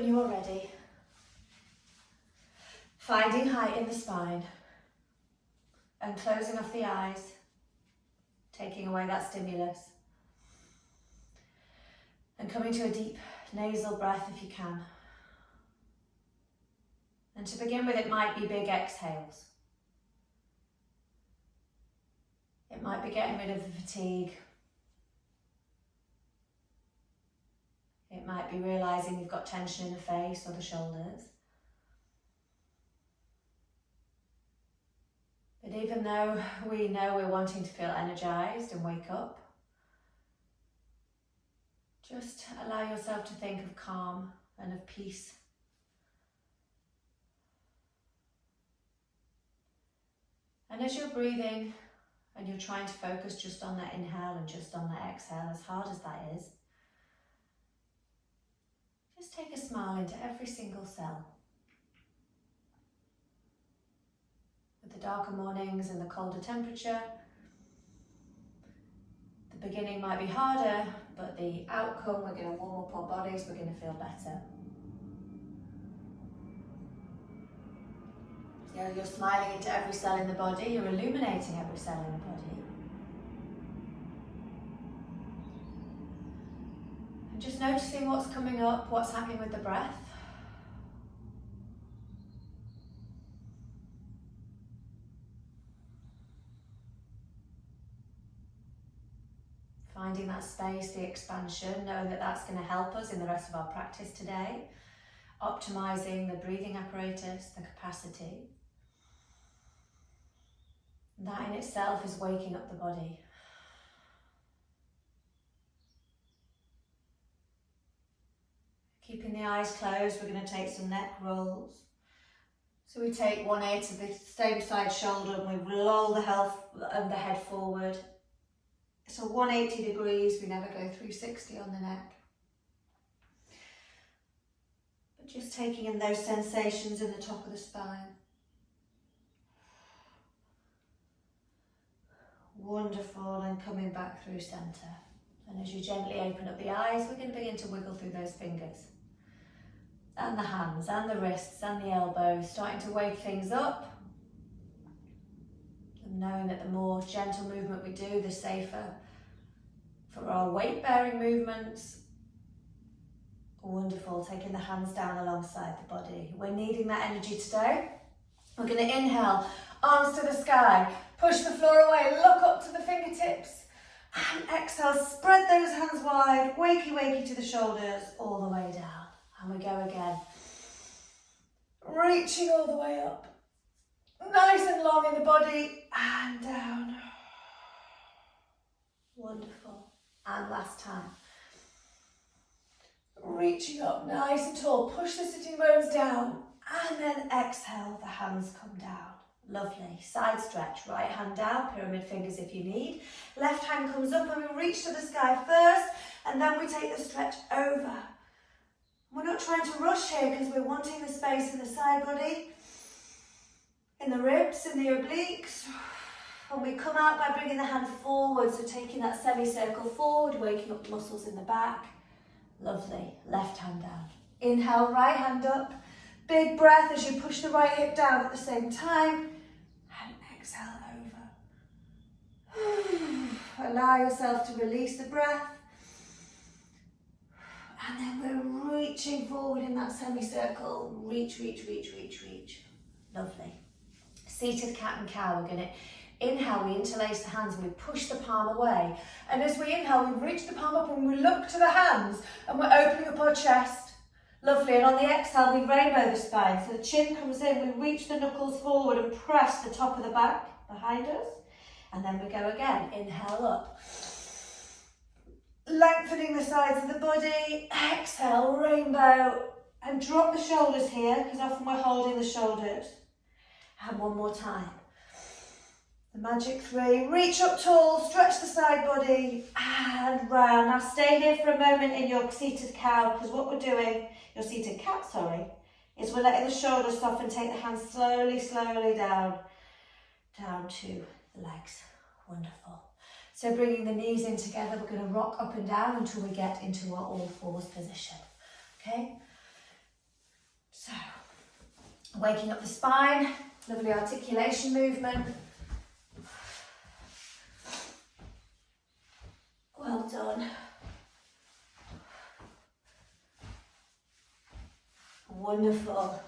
when you are ready, finding height in the spine and closing off the eyes, taking away that stimulus, and coming to a deep nasal breath if you can. And to begin with, it might be big exhales. It might be getting rid of the fatigue. It might be realising you've got tension in the face or the shoulders. But even though we know we're wanting to feel energised and wake up, just allow yourself to think of calm and of peace. And as you're breathing and you're trying to focus just on that inhale and just on that exhale, as hard as that is, just take a smile into every single cell. With the darker mornings and the colder temperature, the beginning might be harder, but the outcome, we're going to warm up our bodies, we're going to feel better. You're smiling into every cell in the body, you're illuminating every cell in the body. And just noticing what's coming up, what's happening with the breath. Finding that space, the expansion, knowing that that's going to help us in the rest of our practice today. Optimizing the breathing apparatus, the capacity. That in itself is waking up the body. Keeping the eyes closed, we're going to take some neck rolls. So we take one ear to the same side shoulder and we roll the head forward. So 180 degrees, we never go 360 on the neck. But just taking in those sensations in the top of the spine. Wonderful, and coming back through centre. And as you gently open up the eyes, we're going to begin to wiggle through those fingers. And the hands, and the wrists, and the elbows, starting to wake things up. And knowing that the more gentle movement we do, the safer for our weight-bearing movements. Wonderful, taking the hands down alongside the body. We're needing that energy today. We're going to inhale, arms to the sky, push the floor away, look up to the fingertips. And exhale, spread those hands wide, wakey wakey to the shoulders, all the way down. And we go again. Reaching all the way up. Nice and long in the body, and down. Wonderful. And last time. Reaching up nice and tall, push the sitting bones down, and then exhale, the hands come down. Lovely. Side stretch, right hand down, pyramid fingers if you need. Left hand comes up and we reach to the sky first, and then we take the stretch over. We're not trying to rush here because we're wanting the space in the side body, in the ribs, in the obliques. And we come out by bringing the hand forward, so taking that semicircle forward, waking up the muscles in the back. Lovely. Left hand down. Inhale, right hand up. Big breath as you push the right hip down at the same time. And exhale over. Allow yourself to release the breath. And then we're reaching forward in that semicircle. Reach, reach, reach, reach, reach. Lovely. Seated cat and cow. We're going to inhale, we interlace the hands and we push the palm away. And as we inhale, we reach the palm up and we look to the hands and we're opening up our chest. Lovely. And on the exhale, we rainbow the spine. So the chin comes in, we reach the knuckles forward and press the top of the back behind us. And then we go again. Inhale up. Lengthening the sides of the body. Exhale, rainbow. And drop the shoulders here because often we're holding the shoulders. And one more time. The magic 3, reach up tall, stretch the side body, and round. Now stay here for a moment in your seated cow, because what we're doing, your seated cat, sorry, is we're letting the shoulders soften, take the hands slowly, slowly down to the legs. Wonderful. So bringing the knees in together, we're going to rock up and down until we get into our all fours position. Okay? Waking up the spine, lovely articulation movement. Well done. Wonderful.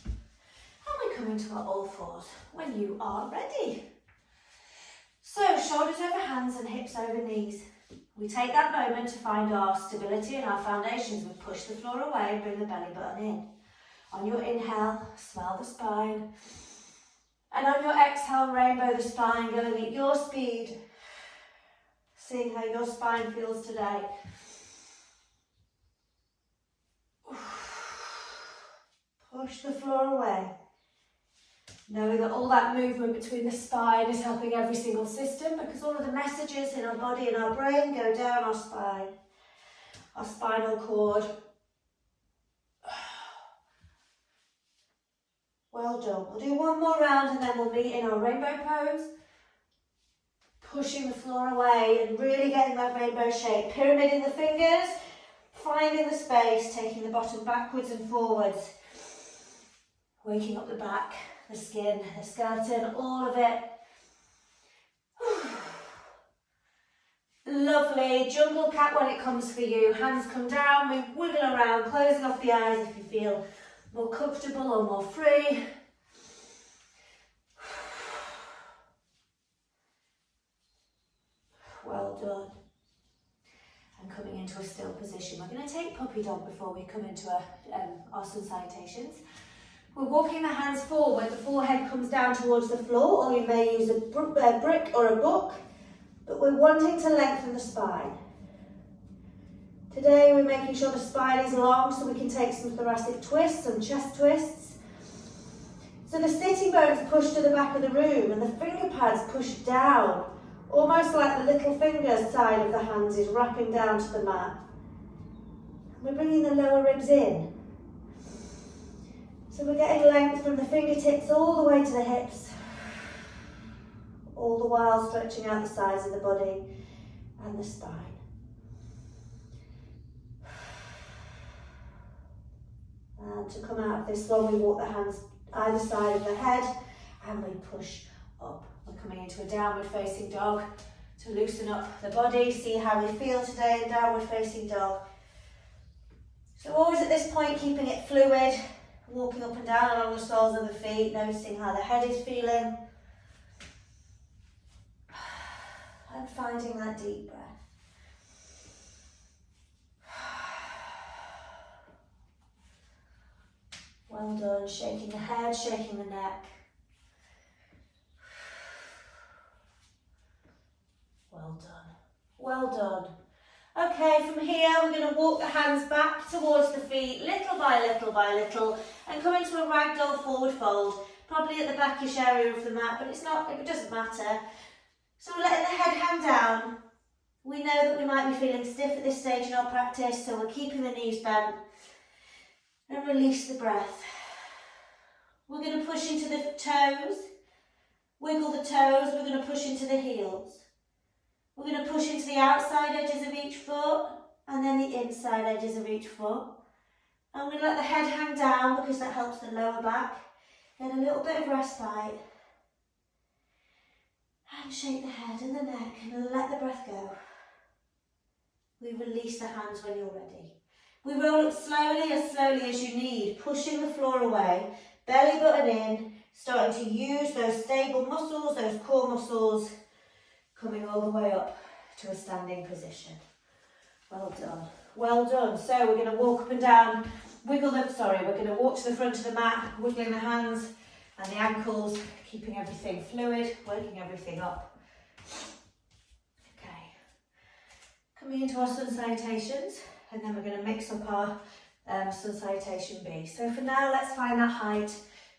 And we come into our all fours when you are ready. So shoulders over hands and hips over knees. We take that moment to find our stability and our foundations. We push the floor away and bring the belly button in. On your inhale, swell the spine. And on your exhale, rainbow the spine, going at your speed. Seeing how your spine feels today. Push the floor away. Knowing that all that movement between the spine is helping every single system, because all of the messages in our body and our brain go down our spine, our spinal cord. Well done. We'll do one more round and then we'll meet in our rainbow pose. Pushing the floor away and really getting that rainbow shape. Pyramid in the fingers, finding the space, taking the bottom backwards and forwards. Waking up the back, the skin, the skeleton, all of it. Lovely. Jungle cat when it comes for you. Hands come down, we wiggle around, closing off the eyes if you feel more comfortable or more free. Well done. And coming into a still position. We're going to take puppy dog before we come into our sun salutations. We're walking the hands forward, the forehead comes down towards the floor, or you may use a brick or a book, but we're wanting to lengthen the spine. Today we're making sure the spine is long so we can take some thoracic twists, some chest twists. So the sitting bones push to the back of the room and the finger pads push down, almost like the little finger side of the hands is wrapping down to the mat. We're bringing the lower ribs in. So we're getting length from the fingertips all the way to the hips, all the while stretching out the sides of the body and the spine. And to come out of this one, we walk the hands either side of the head and we push up. We're coming into a downward facing dog to loosen up the body, see how we feel today in downward facing dog. So always at this point keeping it fluid, walking up and down along the soles of the feet, noticing how the head is feeling. And finding that deep breath. Well done, shaking the head, shaking the neck. Well done, well done. Okay, from here we're going to walk the hands back towards the feet, little by little by little, and come into a ragdoll forward fold, probably at the backish area of the mat, but it doesn't matter. So we're letting the head hang down. We know that we might be feeling stiff at this stage in our practice, so we're keeping the knees bent. And release the breath. We're going to push into the toes, wiggle the toes, we're going to push into the heels. We're going to push into the outside edges of each foot and then the inside edges of each foot. And we're going to let the head hang down because that helps the lower back. Get a little bit of respite. And shake the head and the neck and let the breath go. We release the hands when you're ready. We roll up slowly as you need, pushing the floor away, belly button in, starting to use those stable muscles, those core muscles, coming all the way up to a standing position. Well done, well done. So we're going to walk up and down, we're going to walk to the front of the mat, wiggling the hands and the ankles, keeping everything fluid, working everything up. Okay, coming into our sun salutations, and then we're going to mix up our sun salutation B. So for now, let's find that height,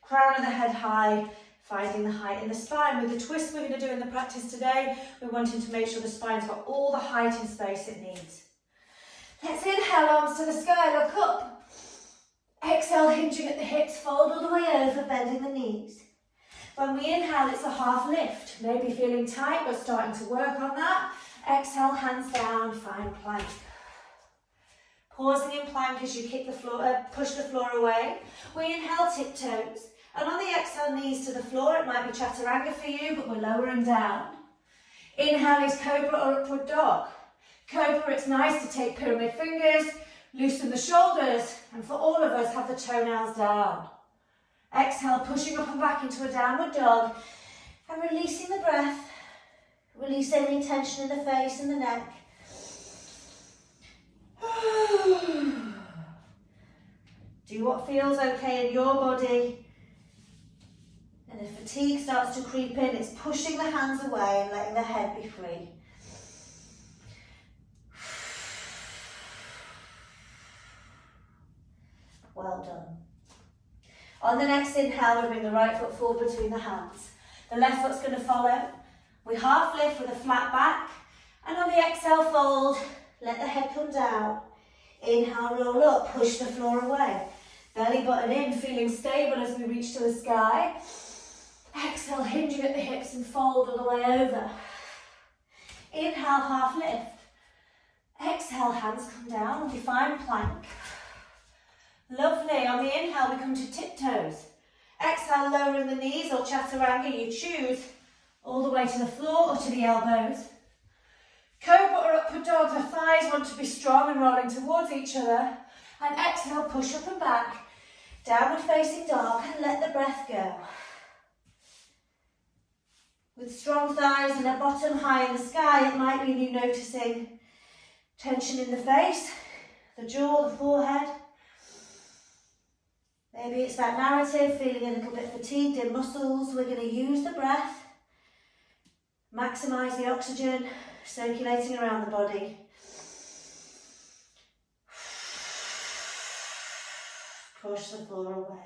crown of the head high, finding the height in the spine. With the twist we're going to do in the practice today, we're wanting to make sure the spine's got all the height and space it needs. Let's inhale, arms to the sky, look up. Exhale, hinging at the hips, fold all the way over, bending the knees. When we inhale, it's a half lift, maybe feeling tight, but starting to work on that. Exhale, hands down, find plank. Pausing in plank as you kick the floor, push the floor away. We inhale tiptoes. And on the exhale, knees to the floor. It might be chaturanga for you, but we're lowering down. Inhale is cobra or upward dog. Cobra, it's nice to take pyramid fingers, loosen the shoulders, and for all of us, have the toenails down. Exhale, pushing up and back into a downward dog, and releasing the breath. Release any tension in the face and the neck. Do what feels okay in your body. And if fatigue starts to creep in, it's pushing the hands away and letting the head be free. Well done. On the next inhale, we bring the right foot forward between the hands. The left foot's going to follow. We half lift with a flat back. And on the exhale, fold. Let the head come down. Inhale, roll up, push the floor away. Belly button in, feeling stable as we reach to the sky. Exhale, hinging at the hips and fold all the way over. Inhale, half lift. Exhale, hands come down, we find plank. Lovely, on the inhale we come to tiptoes. Exhale, lowering the knees or chaturanga, you choose, all the way to the floor or to the elbows. Cobra or upward dog, the thighs want to be strong and rolling towards each other. And exhale, push up and back. Downward facing dog and let the breath go. With strong thighs and a bottom high in the sky, it might mean you noticing tension in the face, the jaw, the forehead. Maybe it's that narrative, feeling a little bit fatigued in muscles. We're going to use the breath, maximise the oxygen circulating around the body. Push the floor away.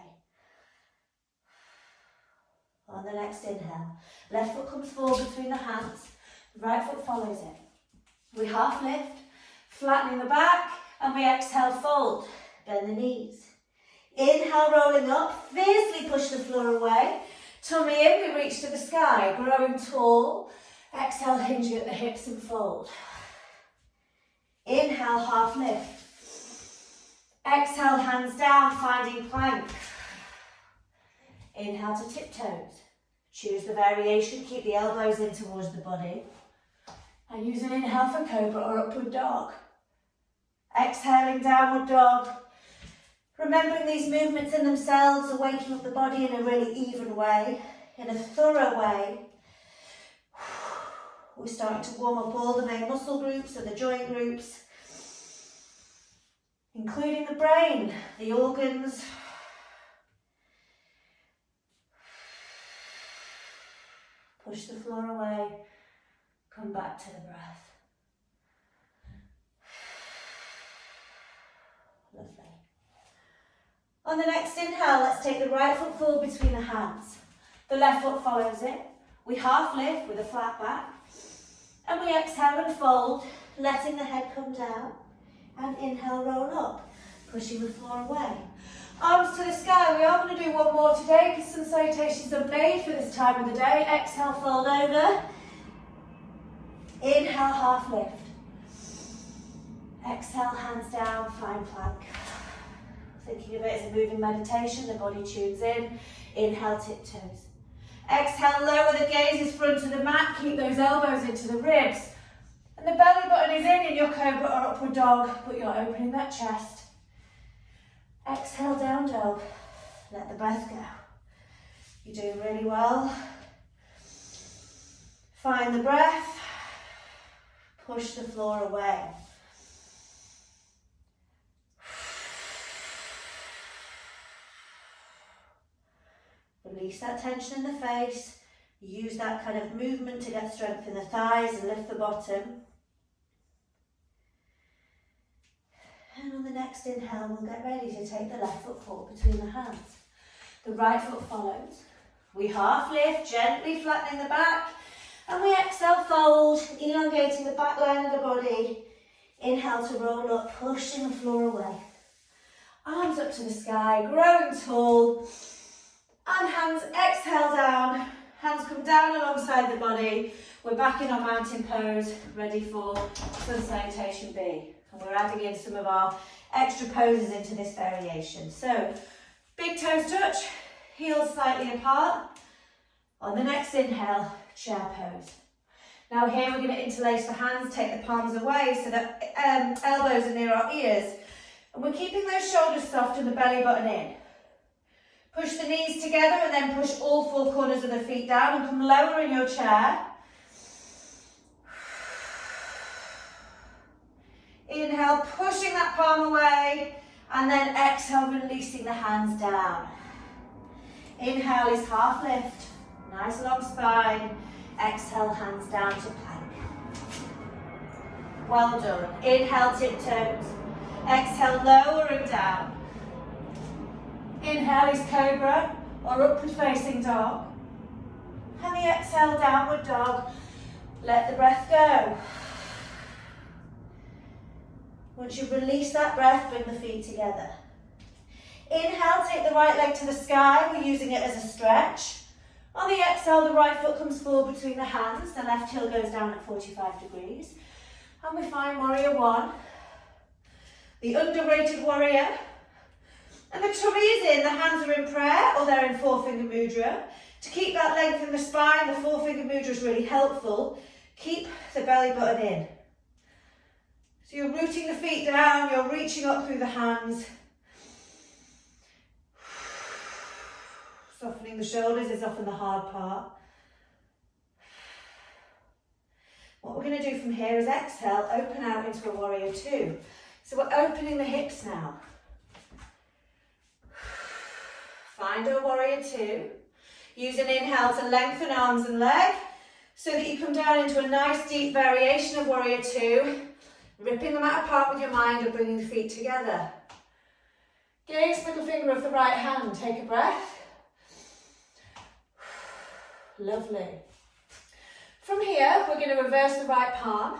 On the next inhale, left foot comes forward between the hands, right foot follows it. We half lift, flattening the back, and we exhale, fold, bend the knees. Inhale, rolling up, fiercely push the floor away. Tummy in, we reach to the sky, growing tall. Exhale, hinging at the hips and fold. Inhale, half lift. Exhale, hands down, finding plank. Inhale to tiptoes. Choose the variation, keep the elbows in towards the body. And use an inhale for cobra or upward dog. Exhaling, downward dog. Remembering these movements in themselves are waking up the body in a really even way, in a thorough way. We're starting to warm up all the main muscle groups and the joint groups, including the brain, the organs. Push the floor away, come back to the breath. Lovely. On the next inhale, let's take the right foot forward between the hands. The left foot follows it. We half lift with a flat back. And we exhale and fold, letting the head come down. And inhale, roll up, pushing the floor away. Arms to the sky. We are going to do one more today because some salutations are made for this time of the day. Exhale, fold over. Inhale, half lift. Exhale, hands down, find plank. Thinking of it as a moving meditation, the body tunes in. Inhale, tiptoes. Exhale, lower the gazes front of the mat. Keep those elbows into the ribs. And the belly button is in your cobra or upward dog, but you're opening that chest. Exhale, down dog. Let the breath go. You're doing really well. Find the breath. Push the floor away. Release that tension in the face. Use that kind of movement to get strength in the thighs and lift the bottom. And on the next inhale, we'll get ready to take the left foot forward between the hands. The right foot follows. We half lift, gently flattening the back. And we exhale, fold, elongating the back line of the body. Inhale to roll up, pushing the floor away. Arms up to the sky, growing tall. And hands exhale down. Hands come down alongside the body. We're back in our mountain pose, ready for sun salutation B. And we're adding in some of our extra poses into this variation. So, big toes touch, heels slightly apart. On the next inhale, chair pose. Now here we're going to interlace the hands, take the palms away so that elbows are near our ears. And we're keeping those shoulders soft and the belly button in. Push the knees together and then push all four corners of the feet down and come lower in your chair. Inhale, pushing that palm away, and then exhale, releasing the hands down. Inhale is half lift, nice long spine. Exhale, hands down to plank. Well done. Inhale, tiptoes. Exhale, lowering down. Inhale is cobra or upward facing dog. And the exhale, downward dog. Let the breath go. Once you've released that breath, bring the feet together. Inhale, take the right leg to the sky. We're using it as a stretch. On the exhale, the right foot comes forward between the hands. The left heel goes down at 45 degrees. And we find warrior one. The underrated warrior. And the tummy is in. The hands are in prayer or they're in four-finger mudra. To keep that length in the spine, the four-finger mudra is really helpful. Keep the belly button in. So you're rooting the feet down, you're reaching up through the hands. Softening the shoulders is often the hard part. What we're going to do from here is exhale, open out into a warrior two. So we're opening the hips now. Find a warrior two. Use an inhale to lengthen arms and leg so that you come down into a nice deep variation of warrior two. Ripping them out apart with your mind and bringing the feet together. Gaze middle finger of the right hand. Take a breath. Lovely. From here, we're going to reverse the right palm.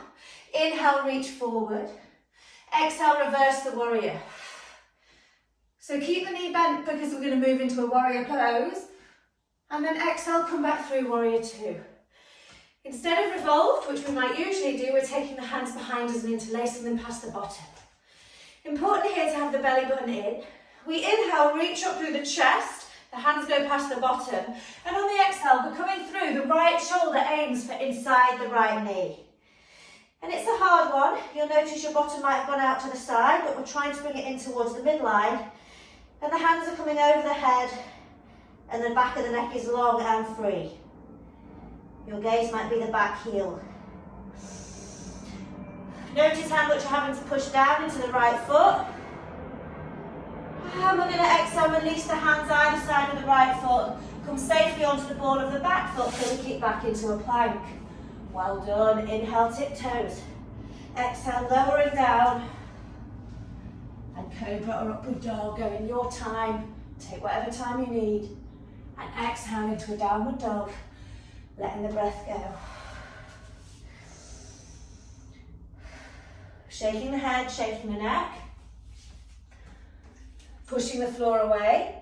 Inhale, reach forward. Exhale, reverse the warrior. So keep the knee bent because we're going to move into a warrior pose. And then exhale, come back through warrior two. Instead of revolved, which we might usually do, we're taking the hands behind us and interlacing them past the bottom. Important here to have the belly button in. We inhale, reach up through the chest, the hands go past the bottom, and on the exhale, we're coming through, the right shoulder aims for inside the right knee. And it's a hard one. You'll notice your bottom might have gone out to the side, but we're trying to bring it in towards the midline, and the hands are coming over the head, and the back of the neck is long and free. Your gaze might be the back heel. Notice how much you're having to push down into the right foot. And we're going to exhale, release the hands either side of the right foot. Come safely onto the ball of the back foot, so we kick back into a plank. Well done. Inhale, tiptoes. Exhale, lowering down. And cobra or upward dog, go in your time. Take whatever time you need. And exhale into a downward dog. Letting the breath go. Shaking the head, shaking the neck. Pushing the floor away.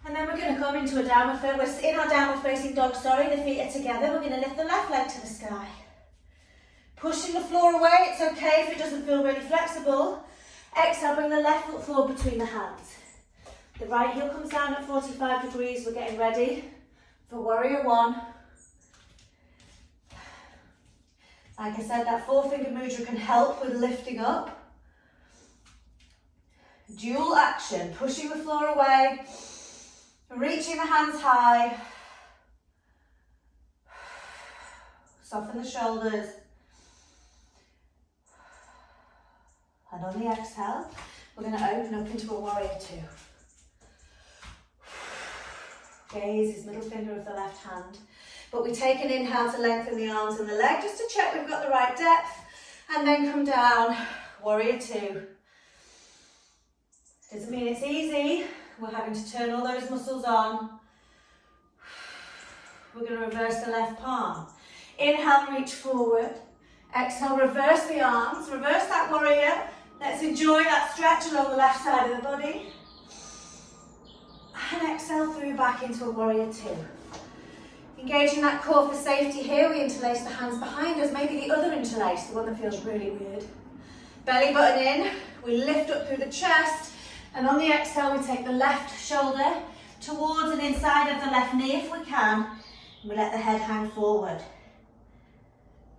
And then we're going to come into a downward facing, we're in our downward facing dog, the feet are together. We're going to lift the left leg to the sky. Pushing the floor away, it's okay if it doesn't feel really flexible. Exhale, bring the left foot forward between the hands. The right heel comes down at 45 degrees. We're getting ready for warrior one. Like I said, that four-finger mudra can help with lifting up. Dual action, pushing the floor away, reaching the hands high. Soften the shoulders. And on the exhale, we're going to open up into a warrior two. Gaze is middle finger of the left hand. But we take an inhale to lengthen the arms and the leg, just to check we've got the right depth. And then come down, warrior two. Doesn't mean it's easy. We're having to turn all those muscles on. We're going to reverse the left palm. Inhale, reach forward. Exhale, reverse the arms. Reverse that warrior. Let's enjoy that stretch along the left side of the body. And exhale through back into a warrior two. Engaging that core for safety here, we interlace the hands behind us, maybe the other interlace, the one that feels really weird. Belly button in, we lift up through the chest, and on the exhale we take the left shoulder towards and inside of the left knee if we can, and we let the head hang forward.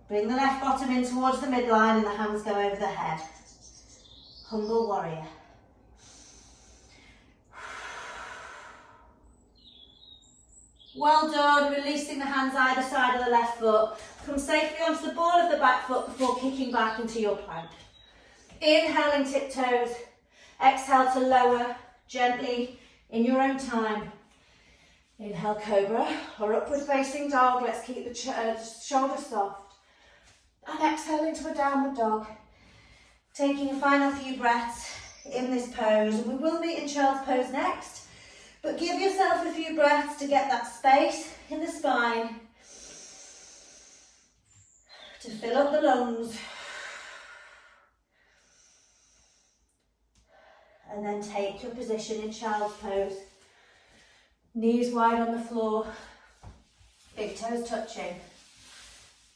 Bring the left bottom in towards the midline and the hands go over the head. Humble warrior. Well done, releasing the hands either side of the left foot. Come safely onto the ball of the back foot before kicking back into your plank. Inhaling tiptoes, exhale to lower gently in your own time. Inhale cobra or upward facing dog. Let's keep the shoulders soft. And exhale into a downward dog. Taking a final few breaths in this pose. And we will meet in child's pose next. But give yourself a few breaths to get that space in the spine, to fill up the lungs, and then take your position in child's pose. Knees wide on the floor, big toes touching.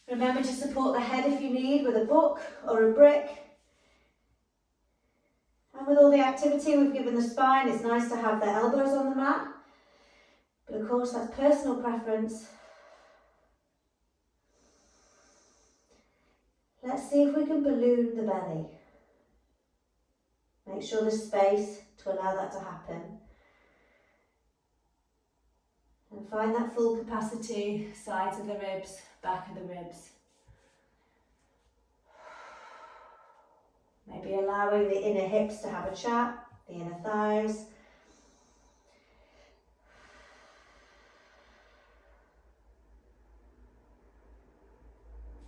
Remember to support the head if you need with a book or a brick. And with all the activity we've given the spine, it's nice to have the elbows on the mat. But of course, that's personal preference. Let's see if we can balloon the belly. Make sure there's space to allow that to happen. And find that full capacity, sides of the ribs, back of the ribs. Maybe allowing the inner hips to have a chat, the inner thighs.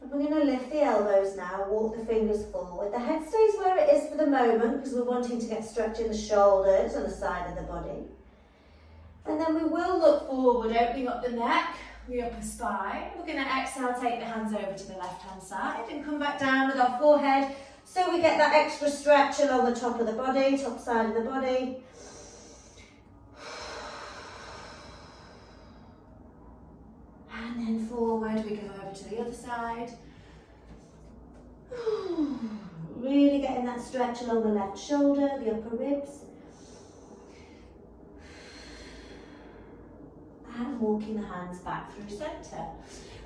And we're going to lift the elbows now, walk the fingers forward. The head stays where it is for the moment because we're wanting to get stretch in the shoulders and the side of the body. And then we will look forward, opening up the neck, the upper spine. We're going to exhale, take the hands over to the left-hand side and come back down with our forehead. So we get that extra stretch along the top of the body, top side of the body. And then forward, we go over to the other side. Really getting that stretch along the left shoulder, the upper ribs. And walking the hands back through centre.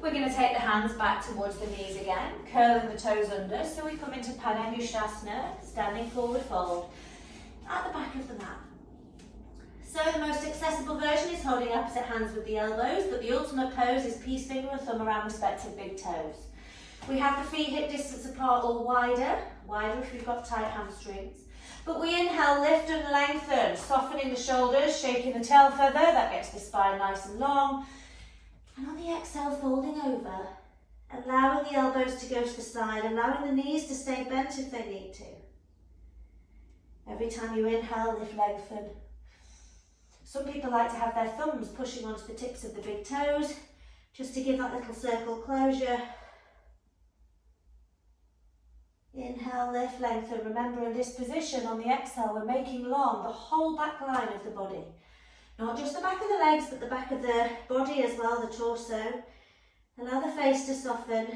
We're going to take the hands back towards the knees again, curling the toes under, so we come into Padangusthasana, standing forward fold, at the back of the mat. So the most accessible version is holding opposite hands with the elbows, but the ultimate pose is peace finger and thumb around respective big toes. We have the feet hip distance apart or wider if you've got tight hamstrings. But we inhale, lift and lengthen, softening the shoulders, shaking the tail feather, that gets the spine nice and long. And on the exhale, folding over, allowing the elbows to go to the side, allowing the knees to stay bent if they need to. Every time you inhale, lift, lengthen. Some people like to have their thumbs pushing onto the tips of the big toes, just to give that little circle closure. Inhale, lift, lengthen. Remember, in this position, on the exhale, we're making long the whole back line of the body. Not just the back of the legs, but the back of the body as well, the torso. Allow the face to soften.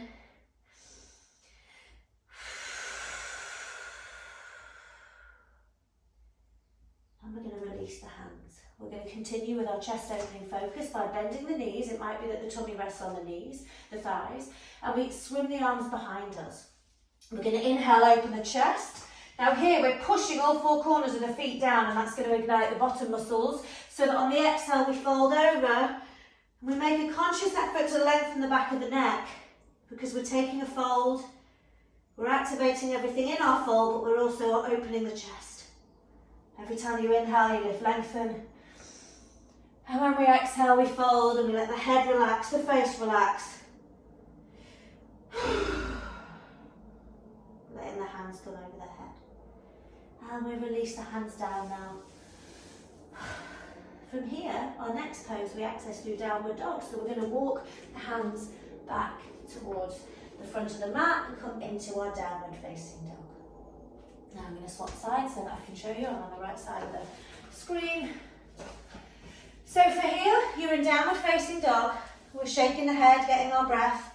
And we're going to release the hands. We're going to continue with our chest opening focus by bending the knees. It might be that the tummy rests on the knees, the thighs, and we swim the arms behind us. We're going to inhale, open the chest. Now here we're pushing all four corners of the feet down, and that's going to ignite the bottom muscles, so that on the exhale we fold over and we make a conscious effort to lengthen the back of the neck, because we're taking a fold, we're activating everything in our fold, but we're also opening the chest. Every time you inhale, you lift, lengthen, and when we exhale we fold and we let the head relax, the face relax. Letting the hands come over the head. And we release the hands down now. From here, our next pose, we access through downward dog. So we're going to walk the hands back towards the front of the mat and come into our downward facing dog. Now I'm going to swap sides so that I can show you. I'm on the right side of the screen. So for here, you're in downward facing dog. We're shaking the head, getting our breath.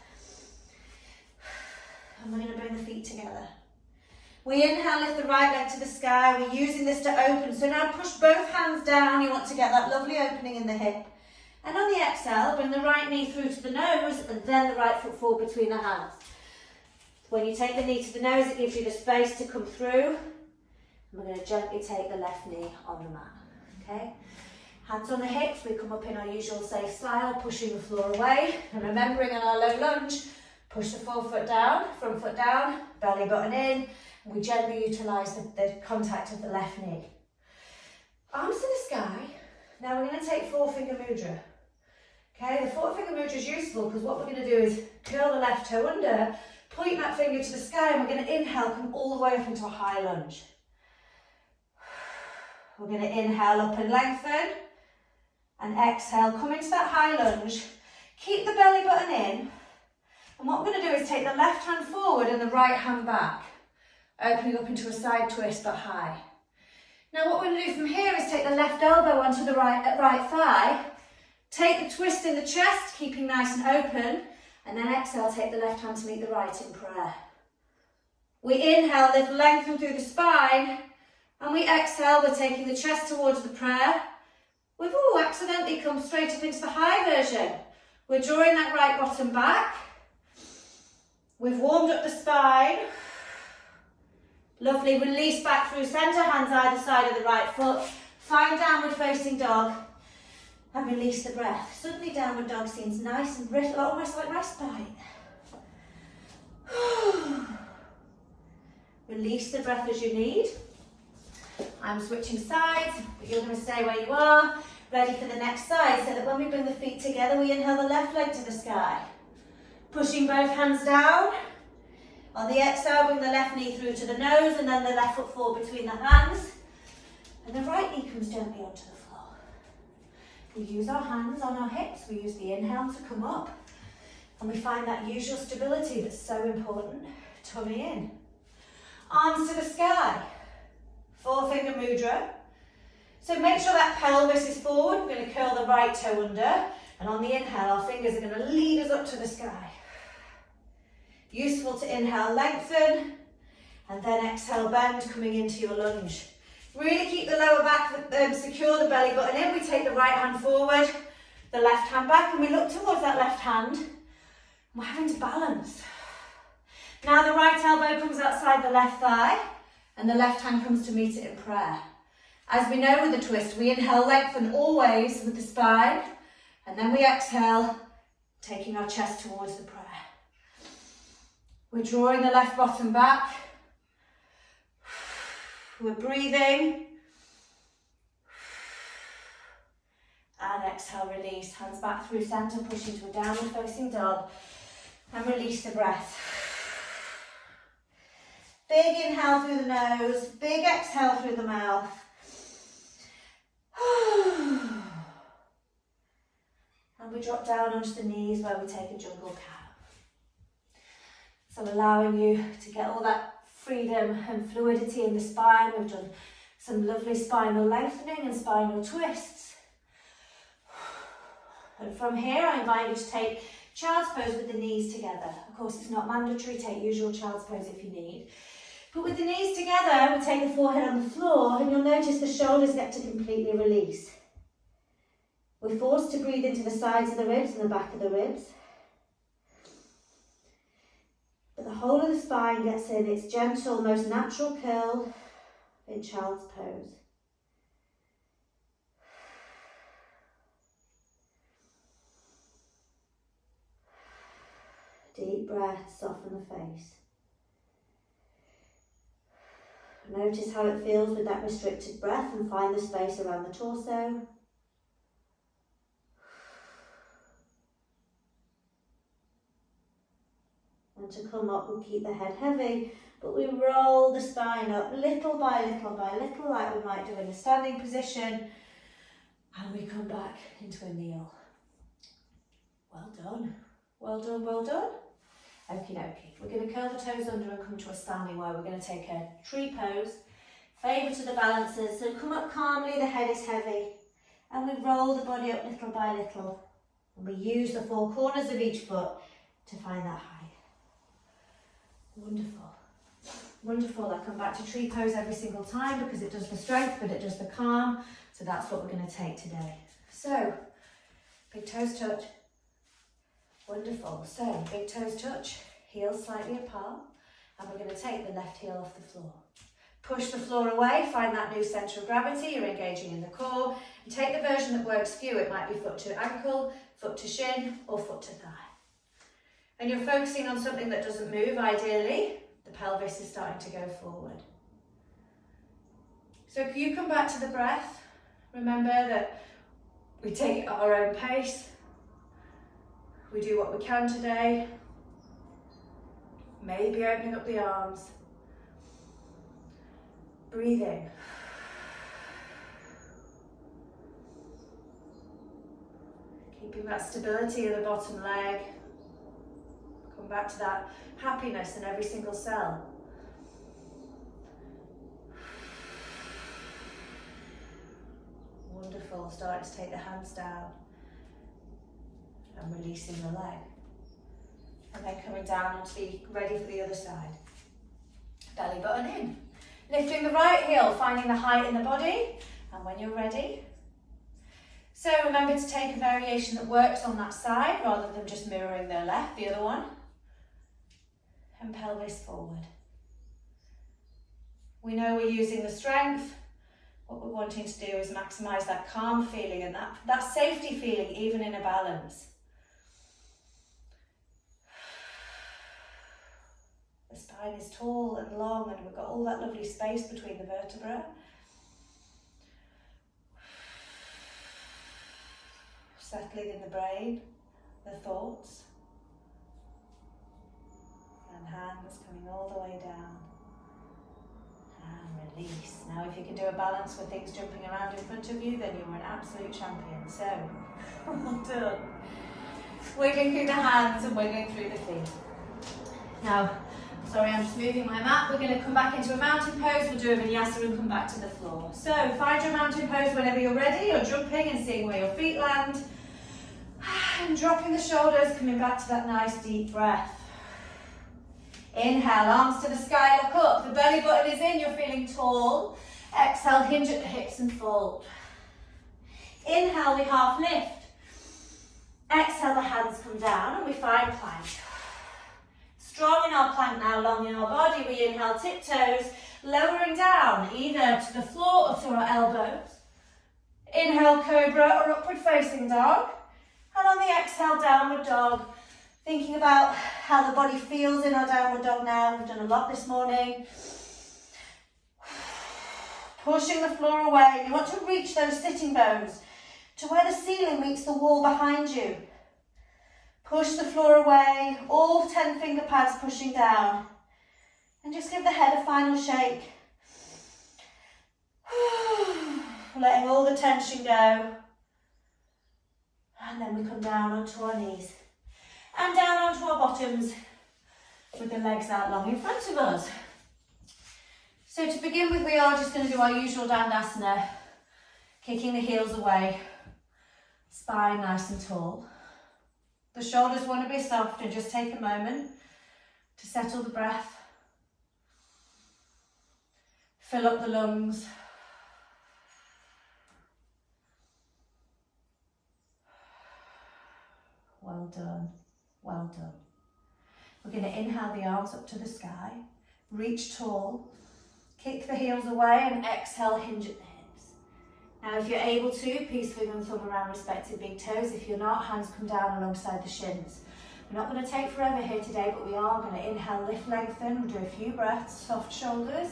And we're going to bring the feet together. We inhale, lift the right leg to the sky. We're using this to open. So now push both hands down. You want to get that lovely opening in the hip. And on the exhale, bring the right knee through to the nose and then the right foot forward between the hands. When you take the knee to the nose, it gives you the space to come through. And we're going to gently take the left knee on the mat. Okay? Hands on the hips, we come up in our usual safe style, pushing the floor away. And remembering on our low lunge, push the forefoot down, front foot down, belly button in. And we gently utilise the contact of the left knee. Arms to the sky. Now we're going to take four-finger mudra. Okay, the four-finger mudra is useful because what we're going to do is curl the left toe under, point that finger to the sky, and we're going to inhale, come all the way up into a high lunge. We're going to inhale up and lengthen, and exhale, come into that high lunge. Keep the belly button in, and what we're going to do is take the left hand forward and the right hand back, opening up into a side twist but high. Now what we're going to do from here is take the left elbow onto the right thigh, take the twist in the chest, keeping nice and open, and then exhale, take the left hand to meet the right in prayer. We inhale, lift, lengthen through the spine, and we exhale, we're taking the chest towards the prayer. We've accidentally come straight up into the high version. We're drawing that right bottom back. We've warmed up the spine. Lovely, release back through centre, hands either side of the right foot. Find downward facing dog and release the breath. Suddenly downward dog seems nice and brittle, almost like my spine. Release the breath as you need. I'm switching sides, but you're going to stay where you are, ready for the next side, so that when we bring the feet together, we inhale the left leg to the sky. Pushing both hands down. On the exhale, bring the left knee through to the nose and then the left foot forward between the hands. And the right knee comes gently onto the floor. We use our hands on our hips, we use the inhale to come up. And we find that usual stability that's so important. Tummy in. Arms to the sky. Four-finger mudra. So make sure that pelvis is forward. We're going to curl the right toe under. And on the inhale, our fingers are going to lead us up to the sky. Useful to inhale, lengthen, and then exhale, bend, coming into your lunge. Really keep the lower back, secure the belly button in. We take the right hand forward, the left hand back, and we look towards that left hand. We're having to balance. Now the right elbow comes outside the left thigh, and the left hand comes to meet it in prayer. As we know with the twist, we inhale, lengthen always with the spine, and then we exhale, taking our chest towards the prayer. We're drawing the left bottom back. We're breathing. And exhale, release. Hands back through centre, push into a downward facing dog. And release the breath. Big inhale through the nose, big exhale through the mouth. And we drop down onto the knees where we take a jungle cat. So allowing you to get all that freedom and fluidity in the spine. We've done some lovely spinal lengthening and spinal twists. And from here, I invite you to take child's pose with the knees together. Of course, it's not mandatory, take usual child's pose if you need. But with the knees together, we take the forehead on the floor, and you'll notice the shoulders get to completely release. We're forced to breathe into the sides of the ribs and the back of the ribs. But the whole of the spine gets in its gentle, most natural curl in child's pose. Deep breath, soften the face. Notice how it feels with that restricted breath and find the space around the torso. And to come up, we'll keep the head heavy, but we roll the spine up little by little by little, like we might do in a standing position, and we come back into a kneel. Well done, well done, well done. Okie dokie. We're going to curl the toes under and come to a standing where we're going to take a tree pose. Favour to the balancers. So come up calmly, the head is heavy. And we roll the body up little by little. And we use the four corners of each foot to find that height. Wonderful. Wonderful. I come back to tree pose every single time because it does the strength, but it does the calm. So that's what we're going to take today. So, big toes touch. Wonderful. So, big toes touch, heels slightly apart, and we're going to take the left heel off the floor. Push the floor away, find that new centre of gravity, you're engaging in the core, and take the version that works for you. It might be foot to ankle, foot to shin, or foot to thigh. And you're focusing on something that doesn't move, ideally. The pelvis is starting to go forward. So if you come back to the breath, remember that we take it at our own pace. We do what we can today. Maybe opening up the arms. Breathing. Keeping that stability in the bottom leg. Come back to that happiness in every single cell. Wonderful. Starting to take the hands down and releasing the leg. And then coming down and be ready for the other side. Belly button in. Lifting the right heel, finding the height in the body. And when you're ready. So remember to take a variation that works on that side rather than just mirroring the left, the other one. And pelvis forward. We know we're using the strength. What we're wanting to do is maximise that calm feeling and that safety feeling even in a balance. The spine is tall and long and we've got all that lovely space between the vertebrae. Settling in the brain, the thoughts. And hands coming all the way down. And release. Now if you can do a balance with things jumping around in front of you, then you're an absolute champion. So, well done. Wiggling through the hands and wiggling through the feet. Now, sorry, I'm just moving my mat. We're going to come back into a mountain pose. We'll do a vinyasa and come back to the floor. So, find your mountain pose whenever you're ready. You're jumping and seeing where your feet land. And dropping the shoulders, coming back to that nice deep breath. Inhale, arms to the sky, look up. The belly button is in, you're feeling tall. Exhale, hinge at the hips and fold. Inhale, we half lift. Exhale, the hands come down and we find plank. Strong in our plank now, long in our body. We inhale, tiptoes, lowering down, either to the floor or to our elbows. Inhale, cobra or upward facing dog. And on the exhale, downward dog. Thinking about how the body feels in our downward dog now. We've done a lot this morning. Pushing the floor away. You want to reach those sitting bones to where the ceiling meets the wall behind you. Push the floor away, all 10 finger pads pushing down. And just give the head a final shake. Letting all the tension go. And then we come down onto our knees. And down onto our bottoms with the legs out long in front of us. So to begin with, we are just going to do our usual dandasana, kicking the heels away, spine nice and tall. The shoulders want to be soft and just take a moment to settle the breath. Fill up the lungs. Well done. Well done. We're going to inhale the arms up to the sky, reach tall, kick the heels away and exhale, hinge at the hips. Now if you're able to, please finger and thumb around respective big toes. If you're not, hands come down alongside the shins. We're not going to take forever here today, but we are going to inhale, lift, lengthen. We'll do a few breaths, soft shoulders,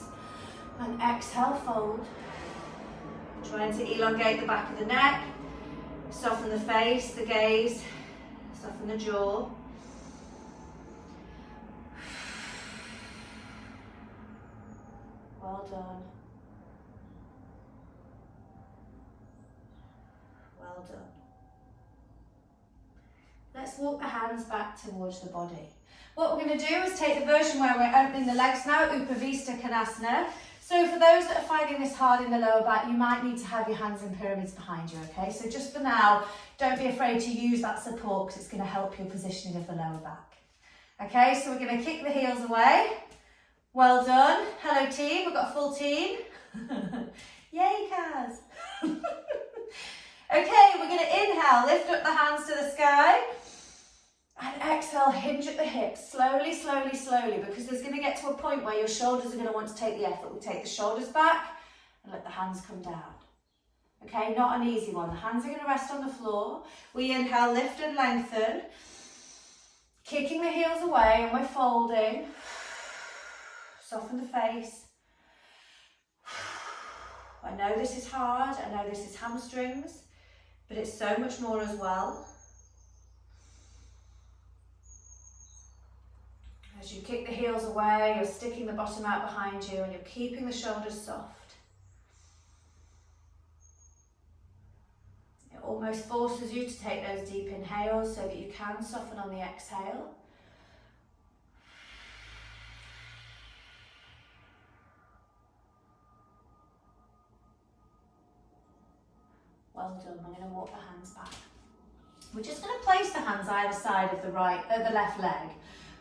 and exhale, fold. Trying to elongate the back of the neck, soften the face, the gaze, soften the jaw. Well done. Well done. Let's walk the hands back towards the body. What we're going to do is take the version where we're opening the legs now, Upavista Konasana. So for those that are finding this hard in the lower back, you might need to have your hands in pyramids behind you, okay? So just for now, don't be afraid to use that support because it's going to help your positioning of the lower back. Okay, so we're going to kick the heels away. Well done. Hello team, we've got a full team. Yay, Kaz. Okay, we're going to inhale, lift up the hands to the sky. And exhale, hinge at the hips, slowly, slowly, slowly, because there's going to get to a point where your shoulders are going to want to take the effort. We take the shoulders back and let the hands come down. Okay, not an easy one. The hands are going to rest on the floor. We inhale, lift and lengthen, kicking the heels away, and we're folding. Soften the face. I know this is hard, I know this is hamstrings, but it's so much more as well. As you kick the heels away, you're sticking the bottom out behind you and you're keeping the shoulders soft. It almost forces you to take those deep inhales so that you can soften on the exhale. Well done. We're going to walk the hands back. We're just going to place the hands either side of the left leg.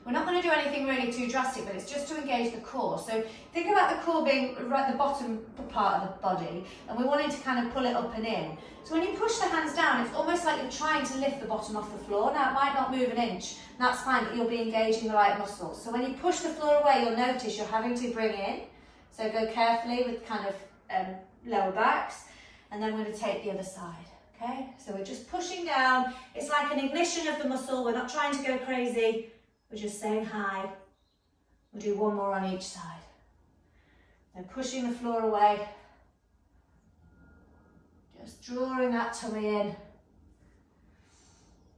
We're not going to do anything really too drastic, but it's just to engage the core. So think about the core being right at the bottom part of the body, and we're wanting to kind of pull it up and in. So when you push the hands down, it's almost like you're trying to lift the bottom off the floor. Now it might not move an inch, and that's fine, but you'll be engaging the right muscles. So when you push the floor away, you'll notice you're having to bring in. So go carefully with kind of lower backs, and then we're going to take the other side. Okay, so we're just pushing down. It's like an ignition of the muscle. We're not trying to go crazy. We're just saying hi. We'll do one more on each side. Then pushing the floor away. Just drawing that tummy in.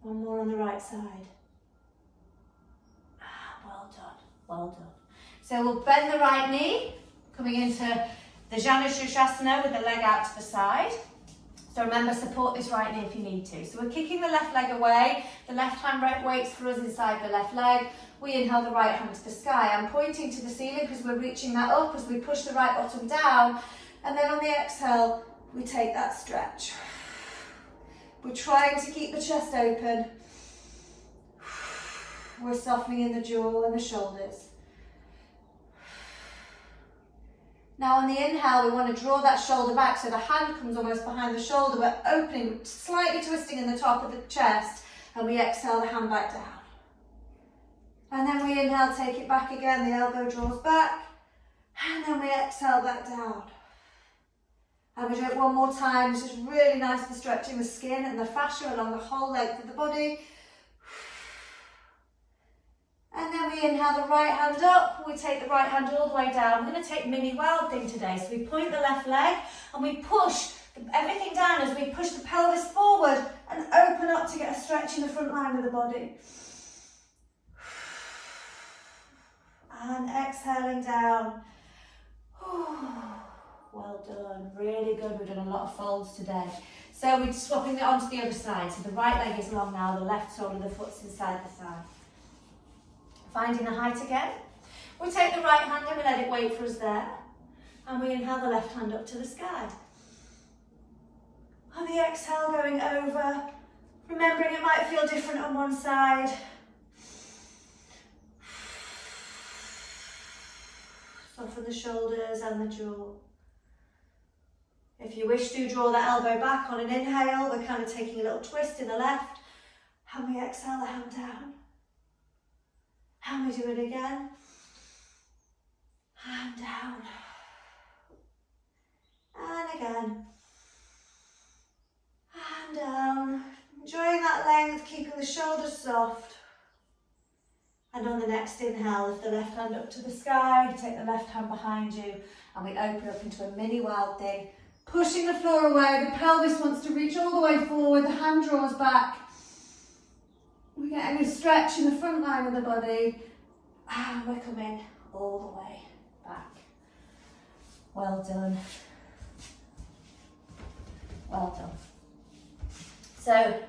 One more on the right side. Well done, well done. So we'll bend the right knee, coming into the Janushirshasana with the leg out to the side. So remember, support this right knee if you need to. So we're kicking the left leg away. The left hand waits for us inside the left leg. We inhale the right hand to the sky. I'm pointing to the ceiling because we're reaching that up as we push the right bottom down. And then on the exhale, we take that stretch. We're trying to keep the chest open. We're softening in the jaw and the shoulders. Now on the inhale, we want to draw that shoulder back so the hand comes almost behind the shoulder. We're opening, slightly twisting in the top of the chest, and we exhale the hand back down. And then we inhale, take it back again, the elbow draws back, and then we exhale back down. And we do it one more time. It's just really nice for stretching the skin and the fascia along the whole length of the body. And then we inhale the right hand up, we take the right hand all the way down. We're going to take mini wild thing today. So we point the left leg and we push everything down as we push the pelvis forward and open up to get a stretch in the front line of the body. And exhaling down. Well done, really good. We've done a lot of folds today. So we're swapping it onto the other side. So the right leg is long now, the left sole of the foot's inside the thigh. Finding the height again. We take the right hand and we let it wait for us there. And we inhale the left hand up to the sky. On the exhale, going over. Remembering it might feel different on one side. Soften the shoulders and the jaw. If you wish to, draw the elbow back on an inhale. We're kind of taking a little twist in the left. And we exhale the hand down. And we do it again. And down. And again. And down. Enjoying that length, keeping the shoulders soft. And on the next inhale, lift the left hand up to the sky, take the left hand behind you, and we open up into a mini wild thing. Pushing the floor away, the pelvis wants to reach all the way forward, the hand draws back. We're getting a stretch in the front line of the body, and we're coming all the way back. Well done. Well done. So,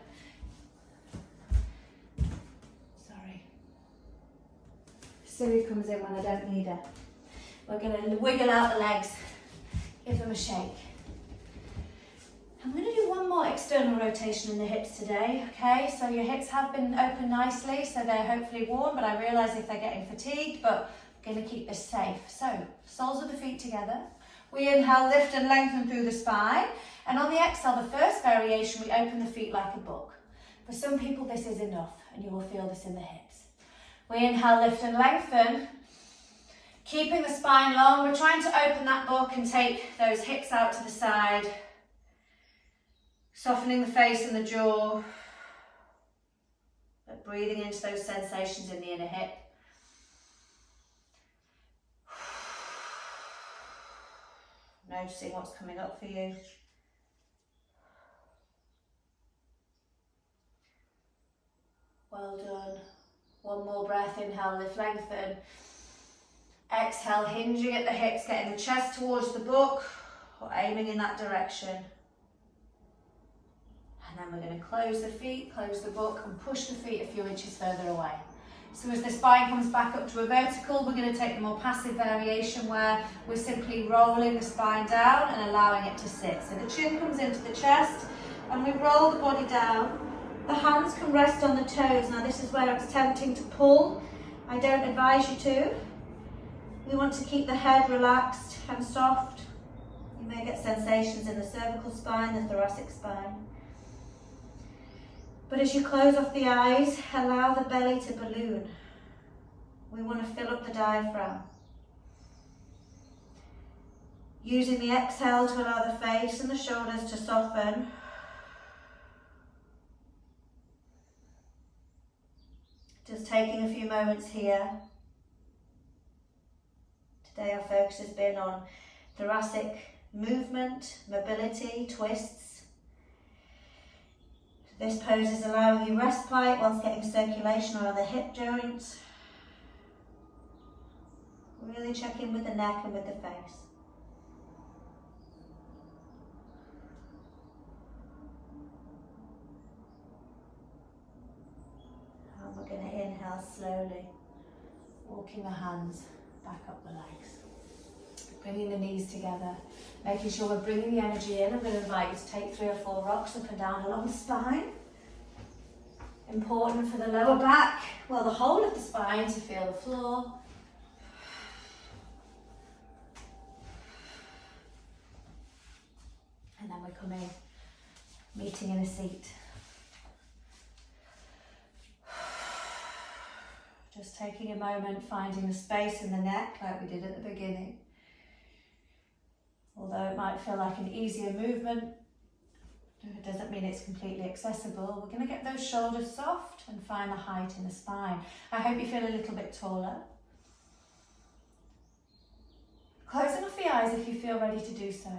Siri comes in when I don't need her. We're going to wiggle out the legs, give them a shake. I'm going to do one more external rotation in the hips today, okay? So your hips have been open nicely, so they're hopefully warm, but I realise if they're getting fatigued, but I'm going to keep this safe. So, soles of the feet together. We inhale, lift and lengthen through the spine. And on the exhale, the first variation, we open the feet like a book. For some people, this is enough, and you will feel this in the hips. We inhale, lift and lengthen. Keeping the spine long, we're trying to open that book and take those hips out to the side. Softening the face and the jaw, but breathing into those sensations in the inner hip. Noticing what's coming up for you. Well done. One more breath, inhale, lift, lengthen. Exhale, hinging at the hips, getting the chest towards the book or aiming in that direction. And then we're going to close the feet, close the book and push the feet a few inches further away. So as the spine comes back up to a vertical, we're going to take the more passive variation where we're simply rolling the spine down and allowing it to sit. So the chin comes into the chest and we roll the body down. The hands can rest on the toes. Now this is where it's tempting to pull. I don't advise you to. We want to keep the head relaxed and soft. You may get sensations in the cervical spine, the thoracic spine. But as you close off the eyes, allow the belly to balloon. We want to fill up the diaphragm. Using the exhale to allow the face and the shoulders to soften. Just taking a few moments here. Today our focus has been on thoracic movement, mobility, twists. This pose is allowing you respite whilst getting circulation around the hip joints. Really check in with the neck and with the face. And we're going to inhale slowly, walking the hands back up the legs. Bringing the knees together, making sure we're bringing the energy in. I'm going to invite you to take 3 or 4 rocks up and down along the spine. Important for the lower back, well, the whole of the spine to feel the floor. And then we come in, meeting in a seat. Just taking a moment, finding the space in the neck like we did at the beginning. Although it might feel like an easier movement, it doesn't mean it's completely accessible. We're going to get those shoulders soft and find the height in the spine. I hope you feel a little bit taller. Closing off the eyes if you feel ready to do so.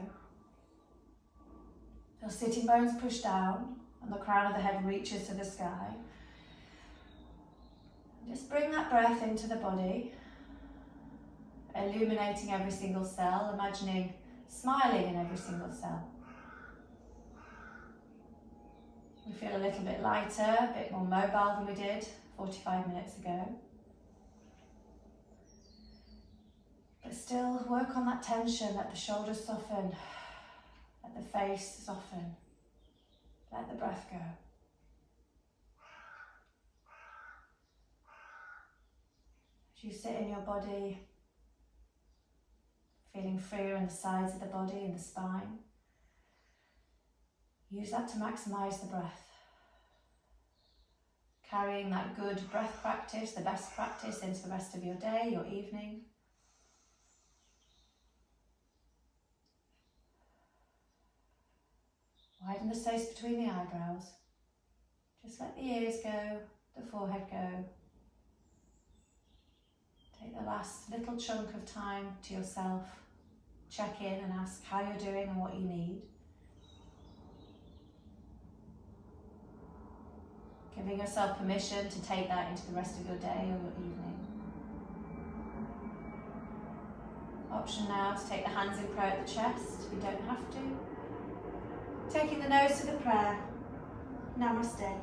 Your sitting bones push down and the crown of the head reaches to the sky. Just bring that breath into the body, illuminating every single cell, imagining smiling in every single cell. We feel a little bit lighter, a bit more mobile than we did 45 minutes ago. But still work on that tension, let the shoulders soften, let the face soften, let the breath go. As you sit in your body, feeling freer in the sides of the body and the spine. Use that to maximise the breath. Carrying that good breath practice, the best practice, into the rest of your day, your evening. Widen the space between the eyebrows. Just let the ears go, the forehead go. Take the last little chunk of time to yourself. Check in and ask how you're doing and what you need. Giving yourself permission to take that into the rest of your day or your evening. Option now to take the hands in prayer at the chest. You don't have to. Taking the nose to the prayer. Namaste.